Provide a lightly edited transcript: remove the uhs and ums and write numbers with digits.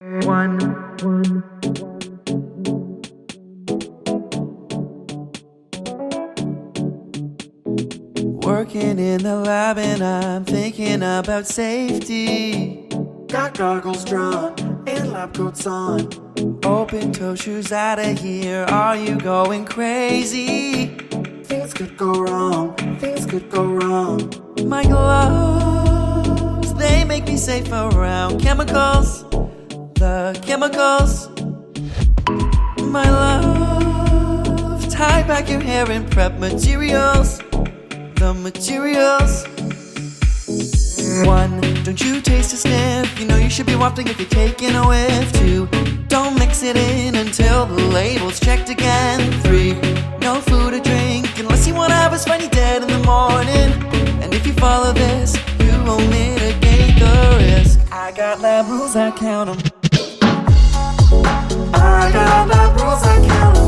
One. Working in the lab and I'm thinking about safety. Got goggles drawn and lab coats on. Open toe shoes out of here, are you going crazy? Things could go wrong, things could go wrong. My gloves, they make me safe around chemicals, the chemicals. My love, tie back your hair and prep materials, the materials. One, don't you taste a sniff, you know you should be wafting if you're taking a whiff. Two, don't mix it in until the label's checked again. Three, no food or drink unless you wanna have us find you dead in the morning. And if you follow this, you won't mitigate the risk. I got lab rules, I count 'em. I got lab rules, I count 'em.